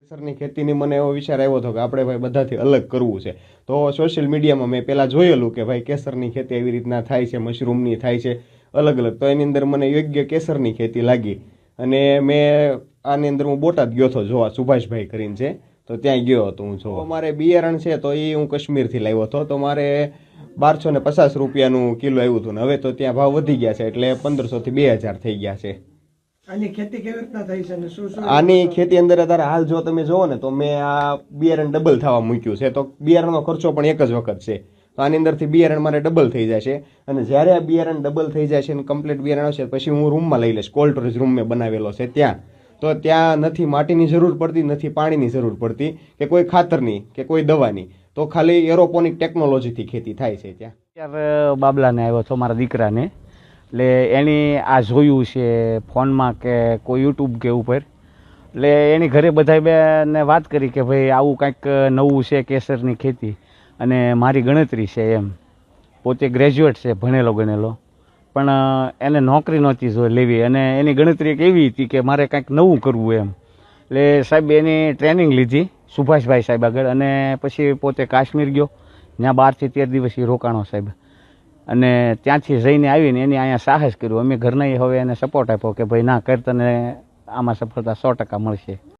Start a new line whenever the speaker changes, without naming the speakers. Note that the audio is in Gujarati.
કેસરની ખેતીની મને એવો વિચાર આવ્યો હતો કે આપણે ભાઈ બધાથી અલગ કરવું છે. તો સોશિયલ મીડિયામાં મેં પહેલાં જોયેલું કે ભાઈ કેસરની ખેતી એવી રીતના થાય છે, મશરૂમની થાય છે, અલગ અલગ. તો એની અંદર મને યોગ્ય કેસરની ખેતી લાગી અને મેં આની અંદર હું બોટાદ ગયો હતો જોવા, સુભાષભાઈ કરીને છે, તો ત્યાં ગયો હતો હું જોવા. મારે બિયારણ છે તો એ હું કાશ્મીરથી લાવ્યો હતો, તો મારે 1250 રૂપિયાનું કિલો આવ્યું હતું ને હવે તો ત્યાં ભાવ વધી ગયા છે એટલે 1500 થી 2000 થઈ ગયા છે.
આની ખેતી કેવી રીતના થઈ છે અને શું શું?
આની ખેતી અંદર અત્યારે હાલ જો તમે જોવો ને તો મેં આ બિયારણ ડબલ થવા મૂક્યું છે, તો બિયારણનો ખર્ચો પણ એક જ વખત છે. તો આની અંદરથી બિયારણ મારે ડબલ થઈ જાય છે અને જ્યારે આ બિયારણ ડબલ થઈ જાય છે અને કમ્પ્લીટ બિયારણ આવશે પછી હું રૂમમાં લઈ લઈશ. કોલ્ડ સ્ટોરેજ રૂમ મેં બનાવેલો છે ત્યાં. તો ત્યાં નથી માટીની જરૂર પડતી, નથી પાણીની જરૂર પડતી કે કોઈ ખાતરની કે કોઈ દવાની, તો ખાલી એરોપોનિક ટેકનોલોજીથી ખેતી થાય છે ત્યાં.
અત્યારે બાબલાને આવ્યો હતો મારા દીકરાને, એટલે એણે આ જોયું છે ફોનમાં કે કોઈ યુટ્યુબ કે ઉપર, એટલે એની ઘરે બધાને વાત કરી કે ભાઈ આવું કંઈક નવું છે કેસરની ખેતી અને મારી ગણતરી છે એમ. પોતે ગ્રેજ્યુએટ છે, ભણેલો ગણેલો, પણ એને નોકરી નહોતી લેવી અને એની ગણતરી એક એવી હતી કે મારે કંઈક નવું કરવું એમ. એટલે સાહેબ એની ટ્રેનિંગ લીધી સુભાષભાઈ સાહેબ આગળ અને પછી પોતે કાશ્મીર ગયો, ત્યાં 12 થી 13 દિવસ એ રોકાણો સાહેબ, અને ત્યાંથી જઈને આવીને એની અહીંયા સાહસ કર્યું. અમે ઘરના હવે એને સપોર્ટ આપ્યો કે ભાઈ ના કર, તને આમાં સફળતા 100% મળશે.